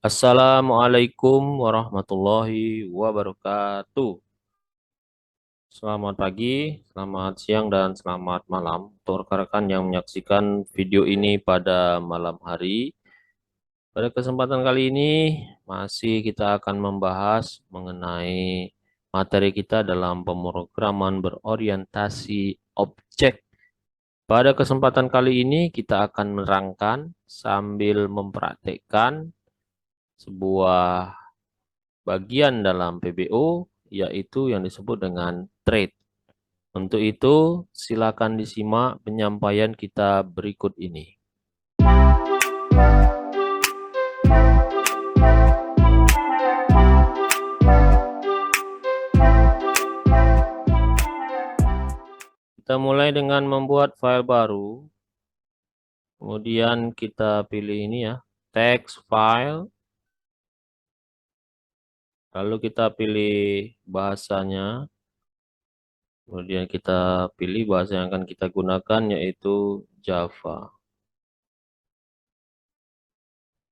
Assalamualaikum warahmatullahi wabarakatuh. Selamat pagi, selamat siang, dan selamat malam untuk rekan-rekan yang menyaksikan video ini pada malam hari. Pada kesempatan kali ini masih kita akan membahas mengenai materi kita dalam pemrograman berorientasi objek. Pada kesempatan kali ini kita akan menerangkan sambil mempraktekkan sebuah bagian dalam PBO, yaitu yang disebut dengan trade. Untuk itu, silakan disimak penyampaian kita berikut ini. Kita mulai dengan membuat file baru. Kemudian kita pilih ini ya, text file. Lalu kita pilih bahasanya. Kemudian kita pilih bahasa yang akan kita gunakan, yaitu Java.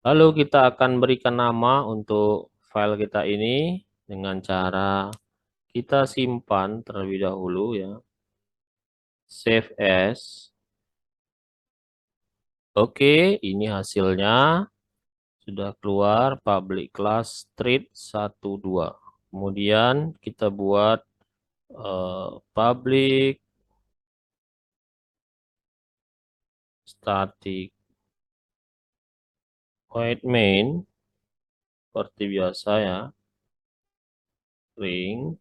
Lalu kita akan berikan nama untuk file kita ini dengan cara kita simpan terlebih dahulu ya. Save as. Oke, ini hasilnya. Sudah keluar public class treat 12. Kemudian kita buat public static void main seperti biasa ya. String.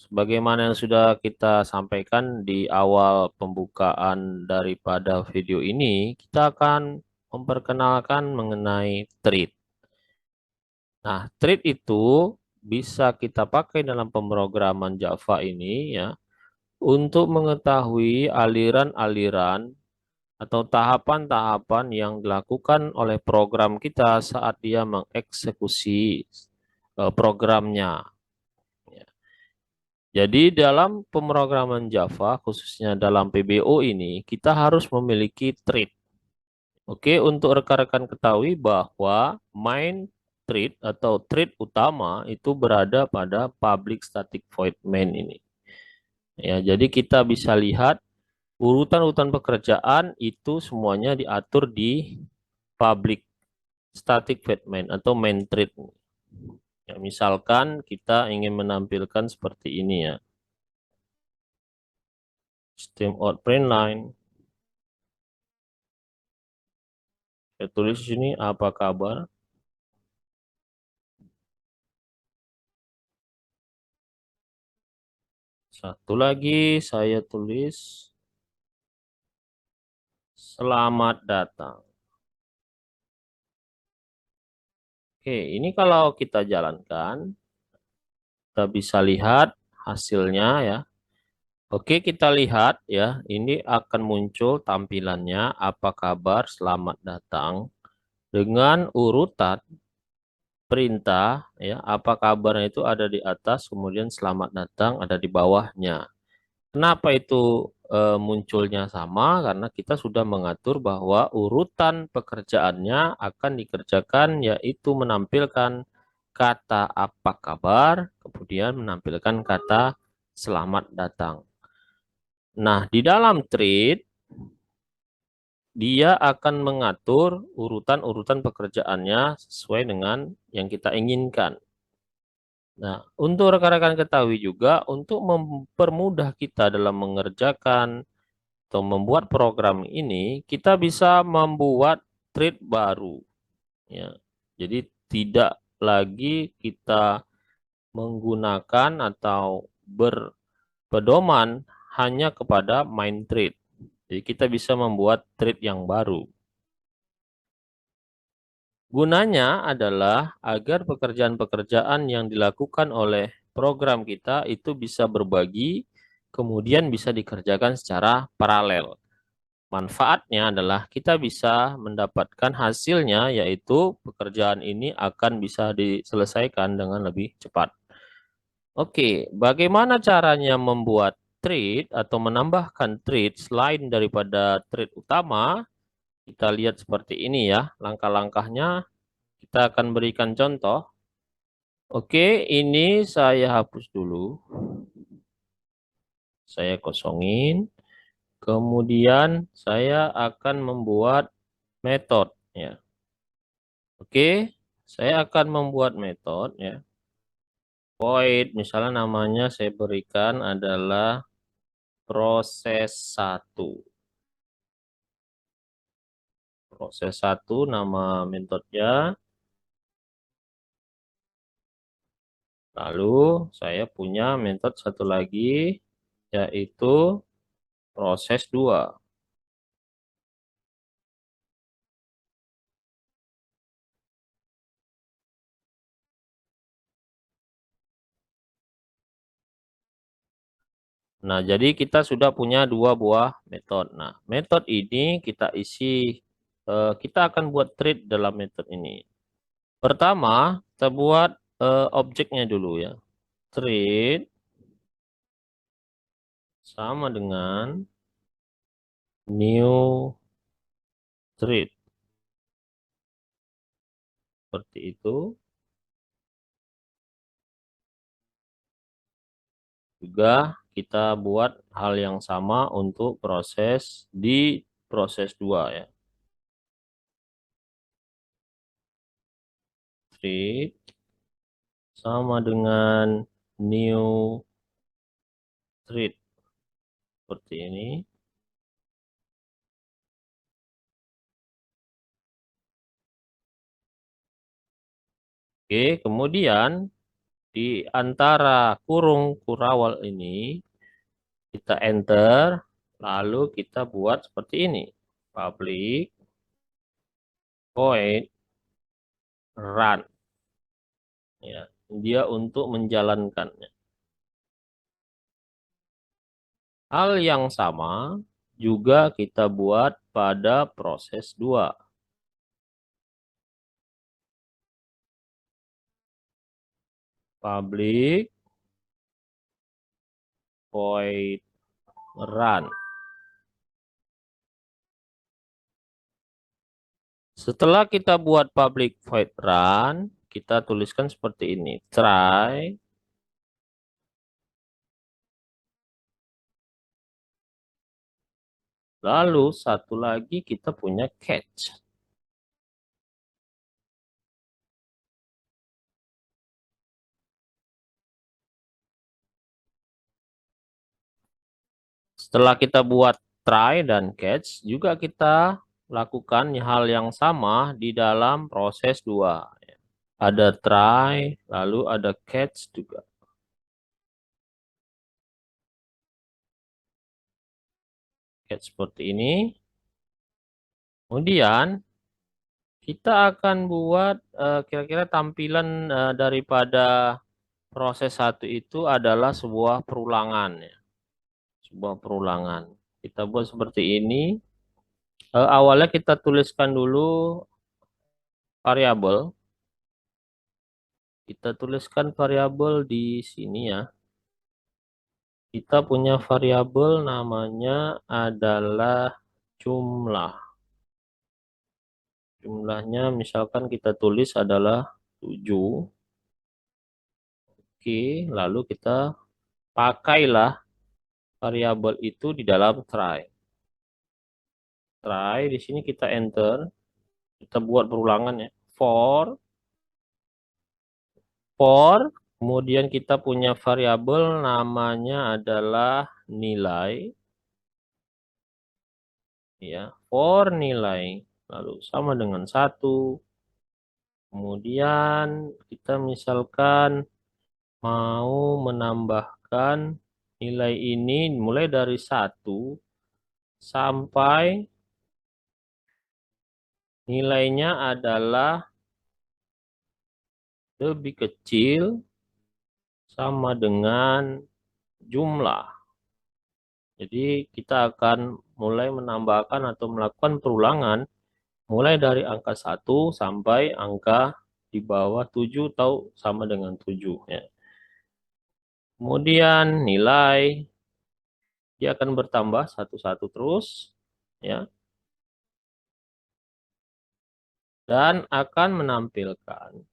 Sebagaimana yang sudah kita sampaikan di awal pembukaan daripada video ini, kita akan memperkenalkan mengenai treat. Nah, treat itu bisa kita pakai dalam pemrograman Java ini ya, untuk mengetahui aliran-aliran atau tahapan-tahapan yang dilakukan oleh program kita saat dia mengeksekusi programnya. Jadi dalam pemrograman Java, khususnya dalam PBO ini, kita harus memiliki treat. Oke, untuk rekan-rekan ketahui bahwa main treat atau treat utama itu berada pada public static void main ini. Ya, jadi kita bisa lihat urutan-urutan pekerjaan itu semuanya diatur di public static void main atau main treat. Ya, misalkan kita ingin menampilkan seperti ini ya. System out print line. Saya tulis di sini apa kabar. Satu lagi saya tulis selamat datang. Oke, ini kalau kita jalankan, kita bisa lihat hasilnya ya. Oke, kita lihat ya, ini akan muncul tampilannya apa kabar, selamat datang dengan urutan perintah ya, apa kabarnya itu ada di atas, kemudian selamat datang ada di bawahnya. Kenapa itu munculnya sama? Karena kita sudah mengatur bahwa urutan pekerjaannya akan dikerjakan yaitu menampilkan kata apa kabar, kemudian menampilkan kata selamat datang. Nah, di dalam treat dia akan mengatur urutan-urutan pekerjaannya sesuai dengan yang kita inginkan. Nah, untuk rekan-rekan ketahui juga, untuk mempermudah kita dalam mengerjakan atau membuat program ini, kita bisa membuat treat baru. Ya. Jadi tidak lagi kita menggunakan atau berpedoman hanya kepada main treat. Jadi kita bisa membuat treat yang baru. Gunanya adalah agar pekerjaan-pekerjaan yang dilakukan oleh program kita itu bisa berbagi, kemudian bisa dikerjakan secara paralel. Manfaatnya adalah kita bisa mendapatkan hasilnya, yaitu pekerjaan ini akan bisa diselesaikan dengan lebih cepat. Oke, bagaimana caranya membuat thread atau menambahkan thread selain daripada thread utama, kita lihat seperti ini ya. Langkah-langkahnya kita akan berikan contoh. Oke, ini saya hapus dulu. Saya kosongin. Kemudian saya akan membuat metode ya. Oke, saya akan membuat metode ya. Void misalnya namanya saya berikan adalah proses 1. Proses 1 nama metodenya. Lalu saya punya metode satu lagi yaitu proses 2. Nah, jadi kita sudah punya 2 buah metode. Nah, metode ini kita isi, kita akan buat thread dalam metode ini. Pertama, kita buat objeknya dulu ya. Thread sama dengan new thread. Seperti itu. Juga kita buat hal yang sama untuk proses di proses 2 ya. Thread sama dengan new thread. Seperti ini. Oke, kemudian di antara kurung kurawal ini kita enter, lalu kita buat seperti ini. Public void run. Ya, dia untuk menjalankannya. Hal yang sama juga kita buat pada proses 2. Public void run. Setelah kita buat public void run, kita tuliskan seperti ini. Try. Lalu satu lagi kita punya catch. Setelah kita buat try dan catch, juga kita lakukan hal yang sama di dalam proses 2. Ada try, lalu ada catch juga. Catch seperti ini. Kemudian kita akan buat kira-kira tampilan daripada proses 1 itu adalah sebuah perulangan ya. Sebuah perulangan. Kita buat seperti ini. Awalnya kita tuliskan dulu variabel. Kita tuliskan variabel di sini ya. Kita punya variabel namanya adalah jumlah. Jumlahnya misalkan kita tulis adalah 7. Oke, lalu kita pakailah variabel itu di dalam try. Try di sini kita enter. Kita buat perulangan ya. For kemudian kita punya variabel namanya adalah nilai ya, for nilai lalu sama dengan 1. Kemudian kita misalkan mau menambahkan nilai ini mulai dari 1 sampai nilainya adalah lebih kecil sama dengan jumlah. Jadi kita akan mulai menambahkan atau melakukan perulangan mulai dari angka 1 sampai angka di bawah 7 atau sama dengan 7 ya. Kemudian nilai Dia akan bertambah satu-satu terus, ya, dan akan menampilkan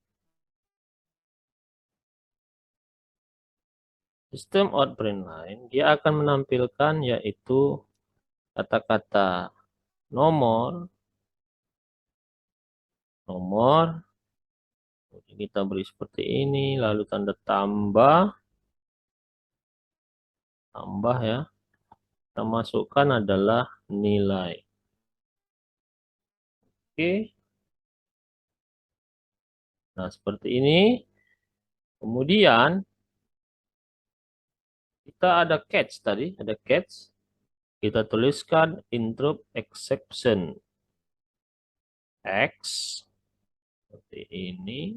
sistem outprint line. Dia akan menampilkan yaitu kata-kata nomor, nomor, kita beri seperti ini, lalu tanda tambah, tambah ya, kita masukkan adalah nilai. Oke, nah seperti ini. Kemudian kita ada catch tadi, ada catch. Kita tuliskan interrupt exception X seperti ini.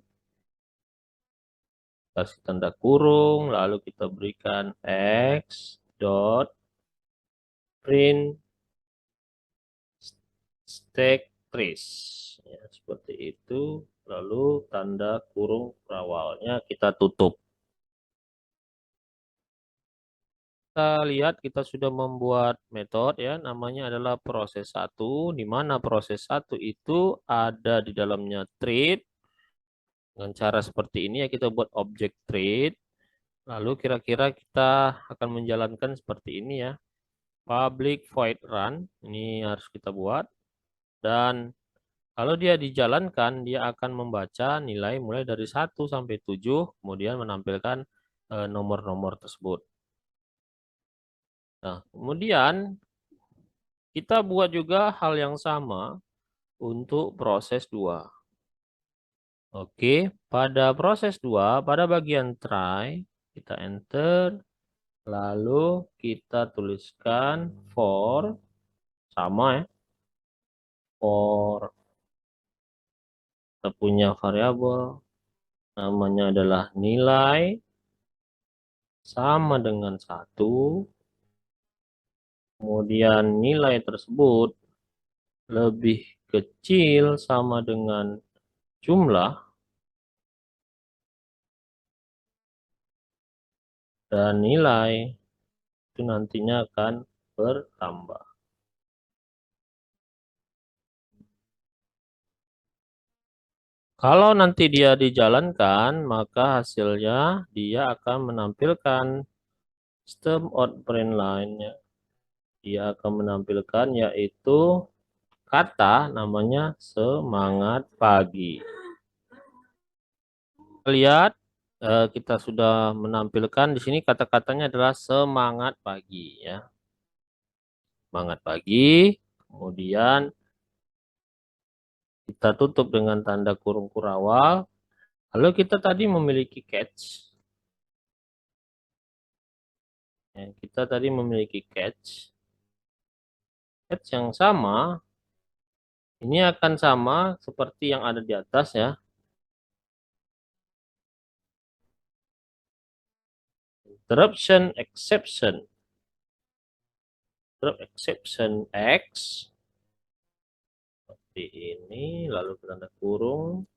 Kasih tanda kurung, lalu kita berikan X dot print stack trace. Ya, seperti itu. Lalu tanda kurung berawalnya kita tutup. Kita lihat kita sudah membuat metode ya, namanya adalah proses 1, di mana proses 1 itu ada di dalamnya thread. Dengan cara seperti ini ya kita buat objek thread. Lalu kira-kira kita akan menjalankan seperti ini ya. Public void run, ini harus kita buat. Dan kalau dia dijalankan, dia akan membaca nilai mulai dari 1 sampai 7, kemudian menampilkan nomor-nomor tersebut. Nah, kemudian kita buat juga hal yang sama untuk proses 2. Oke, pada proses 2, pada bagian try, kita enter, lalu kita tuliskan for, sama ya, for, kita punya variabel, namanya adalah nilai, sama dengan 1, kemudian nilai tersebut lebih kecil sama dengan jumlah, dan nilai itu nantinya akan bertambah. Kalau nanti dia dijalankan, maka hasilnya dia akan menampilkan sistem outprint line-nya. Dia akan menampilkan yaitu kata namanya semangat pagi. Lihat, kita sudah menampilkan di sini kata-katanya adalah semangat pagi ya. Semangat pagi, kemudian kita tutup dengan tanda kurung kurawal. Lalu kita tadi memiliki catch. Ya, kita tadi memiliki catch. Catch yang sama, ini akan sama seperti yang ada di atas ya. Interruption exception. Interrupt exception X. Seperti ini, lalu tanda kurung,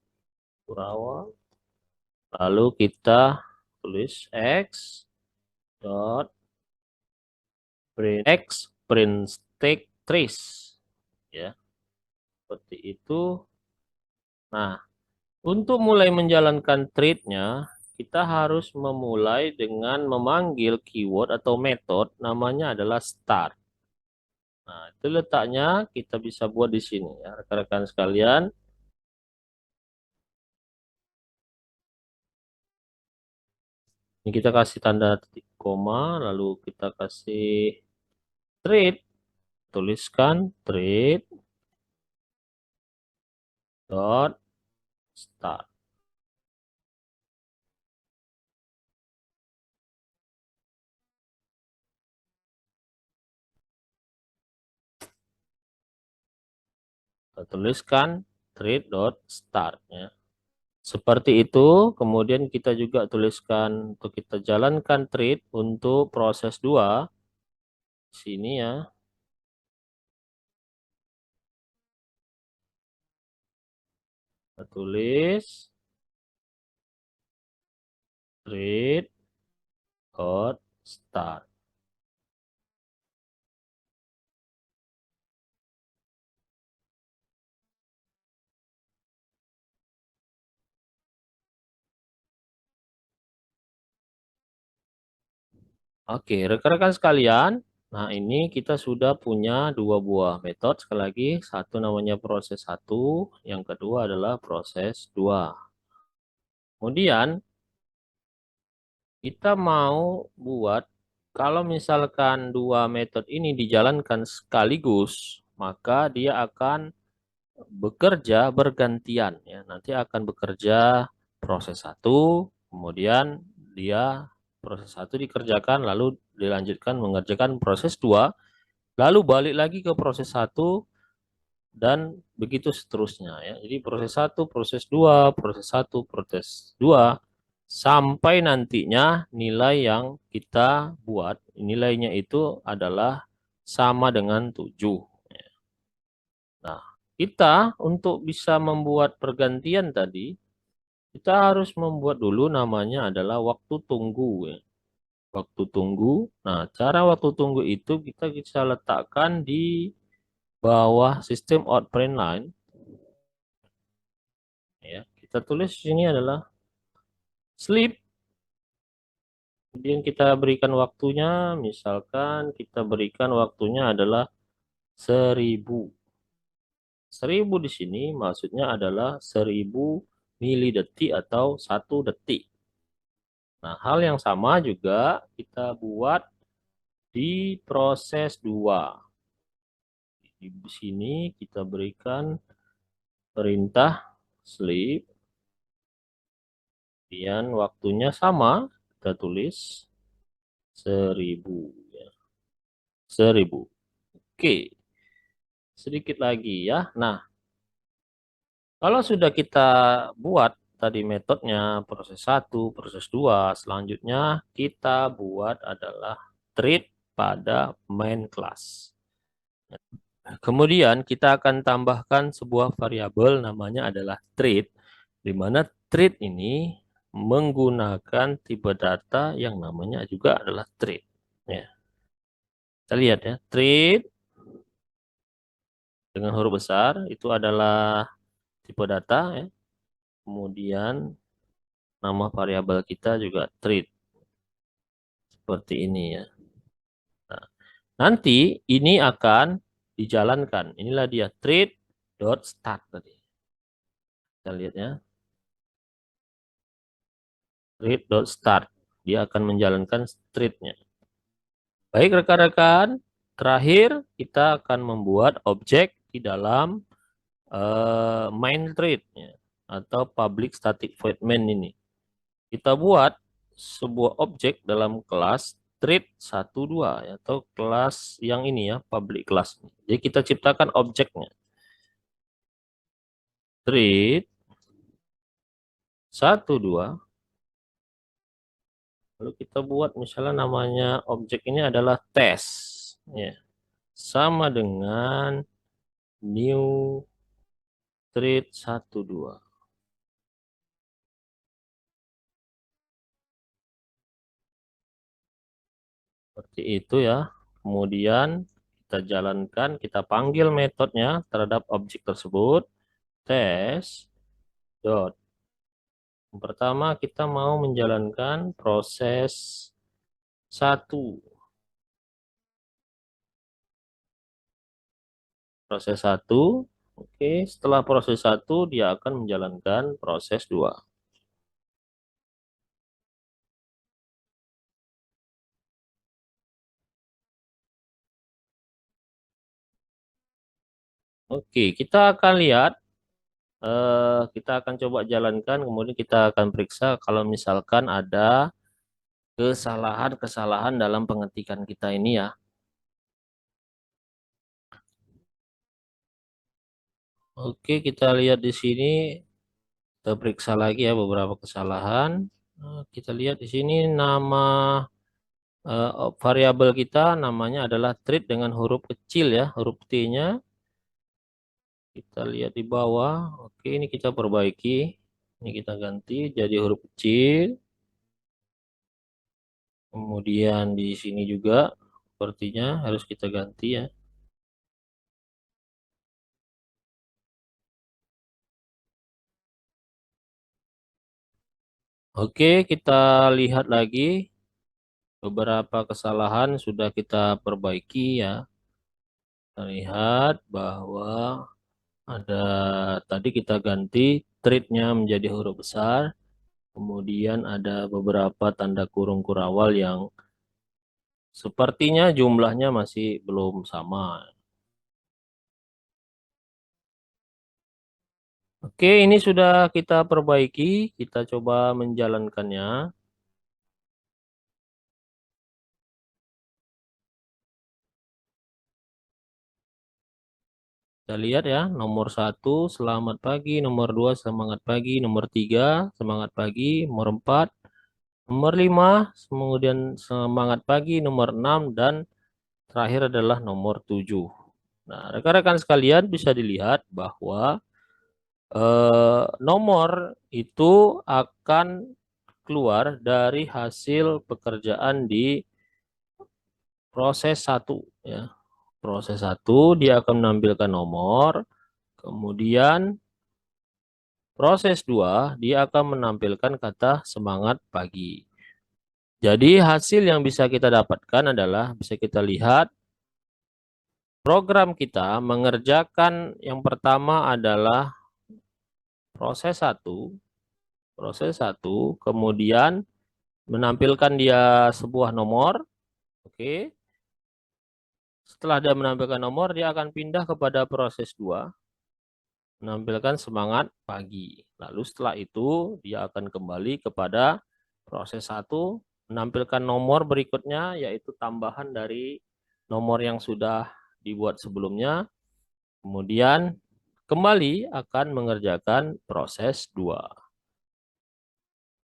kurawal. Lalu kita tulis X dot print X print stack trace. Ya, seperti itu. Nah, untuk mulai menjalankan thread-nya, kita harus memulai dengan memanggil keyword atau metode namanya adalah start. Nah, itu letaknya kita bisa buat di sini ya, rekan-rekan sekalian. Ini kita kasih tanda titik koma, lalu kita kasih thread, tuliskan thread dot start. Kita tuliskan thread dot start ya. Seperti itu, kemudian kita juga tuliskan untuk kita jalankan thread untuk proses 2. Sini ya. Kita tulis thread dot start. Oke, rekan-rekan sekalian, nah ini kita sudah punya dua buah metode. Sekali lagi, satu namanya proses satu, yang kedua adalah proses dua. Kemudian kita mau buat, kalau misalkan dua metode ini dijalankan sekaligus, maka dia akan bekerja bergantian ya. Nanti akan bekerja proses satu, kemudian dia proses satu dikerjakan, lalu dilanjutkan mengerjakan proses dua, lalu balik lagi ke proses satu, dan begitu seterusnya ya. Jadi proses satu, proses dua, proses satu, proses dua, sampai nantinya nilai yang kita buat, nilainya itu adalah sama dengan 7. Nah, kita untuk bisa membuat pergantian tadi, kita harus membuat dulu namanya adalah waktu tunggu ya. Waktu tunggu. Nah, cara waktu tunggu itu kita bisa letakkan di bawah sistem out print line ya. Kita tulis sini adalah sleep. Kemudian kita berikan waktunya, misalkan kita berikan waktunya adalah 1000. 1000 di sini maksudnya adalah 1000 milidetik atau 1 detik. Nah, hal yang sama juga kita buat di proses 2. Di sini kita berikan perintah sleep, kemudian waktunya sama, kita tulis 1000 ya. 1000. Oke, sedikit lagi ya. Nah, kalau sudah kita buat tadi metodenya proses satu, proses 2, selanjutnya kita buat adalah treat pada main class. Kemudian kita akan tambahkan sebuah variabel namanya adalah treat, di mana treat ini menggunakan tipe data yang namanya juga adalah treat. Ya, kita lihat ya, treat dengan huruf besar itu adalah tipe data ya. Kemudian nama variabel kita juga treat seperti ini ya. Nah, nanti ini akan dijalankan. Inilah dia treat dot start tadi. Kita lihat ya. Treat.start. Dia akan menjalankan treatnya. Baik rekan-rekan, terakhir kita akan membuat objek di dalam main treat ya, atau public static void main ini. Kita buat sebuah objek dalam kelas treat 12 ya, atau kelas yang ini ya, public class. Jadi kita ciptakan objeknya. Treat 12. Lalu kita buat misalnya namanya objek ini adalah test ya. Sama dengan new treat 12. Seperti itu ya. Kemudian kita jalankan, kita panggil metodenya terhadap objek tersebut. Test dot. Yang pertama kita mau menjalankan proses 1. Proses 1. Oke, setelah proses 1 dia akan menjalankan proses 2. Oke, kita akan lihat, kita akan coba jalankan, kemudian kita akan periksa kalau misalkan ada kesalahan-kesalahan dalam pengetikan kita ini ya. Oke, kita lihat di sini, kita periksa lagi ya beberapa kesalahan. Kita lihat di sini nama variabel kita namanya adalah treat dengan huruf kecil ya, huruf T-nya. Kita lihat di bawah. Oke, ini kita perbaiki. Ini kita ganti jadi huruf kecil. Kemudian di sini juga sepertinya harus kita ganti ya. Oke, kita lihat lagi. beberapa kesalahan sudah kita perbaiki ya. Kita lihat bahwa ada tadi kita ganti treatnya menjadi huruf besar. Kemudian ada beberapa tanda kurung kurawal yang sepertinya jumlahnya masih belum sama. Oke, ini sudah kita perbaiki. Kita coba menjalankannya. Kita lihat ya, nomor 1, selamat pagi. Nomor 2, semangat pagi. Nomor 3, semangat pagi. Nomor 4, nomor 5, kemudian semangat pagi. Nomor 6, dan terakhir adalah nomor 7. Nah, rekan-rekan sekalian bisa dilihat bahwa nomor itu akan keluar dari hasil pekerjaan di proses 1 ya. Proses 1 dia akan menampilkan nomor, kemudian proses 2 dia akan menampilkan kata semangat pagi. Jadi hasil yang bisa kita dapatkan adalah bisa kita lihat program kita mengerjakan yang pertama adalah proses 1, kemudian menampilkan dia sebuah nomor. Oke. Setelah dia menampilkan nomor, dia akan pindah kepada proses 2, menampilkan semangat pagi. Lalu setelah itu, dia akan kembali kepada proses 1, menampilkan nomor berikutnya, yaitu tambahan dari nomor yang sudah dibuat sebelumnya. Kemudian kembali akan mengerjakan proses 2.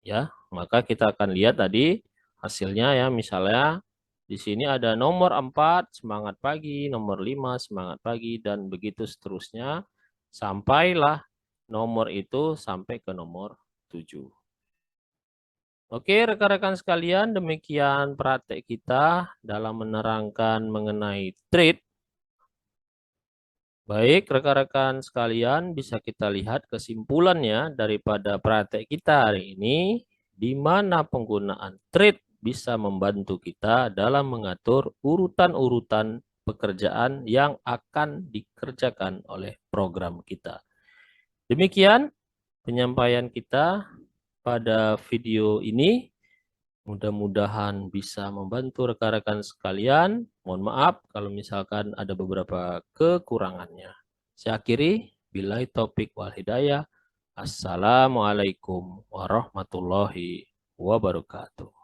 Ya, maka kita akan lihat tadi hasilnya ya, misalnya di sini ada nomor 4 semangat pagi, nomor 5 semangat pagi, dan begitu seterusnya sampailah nomor itu sampai ke nomor 7. Oke, rekan-rekan sekalian, demikian praktek kita dalam menerangkan mengenai treat. Baik, rekan-rekan sekalian, bisa kita lihat kesimpulannya daripada praktek kita hari ini, di mana penggunaan treat bisa membantu kita dalam mengatur urutan-urutan pekerjaan yang akan dikerjakan oleh program kita. Demikian penyampaian kita pada video ini. Mudah-mudahan bisa membantu rekan-rekan sekalian. Mohon maaf kalau misalkan ada beberapa kekurangannya. Saya akhiri, billahi taufik wal hidayah. Assalamualaikum warahmatullahi wabarakatuh.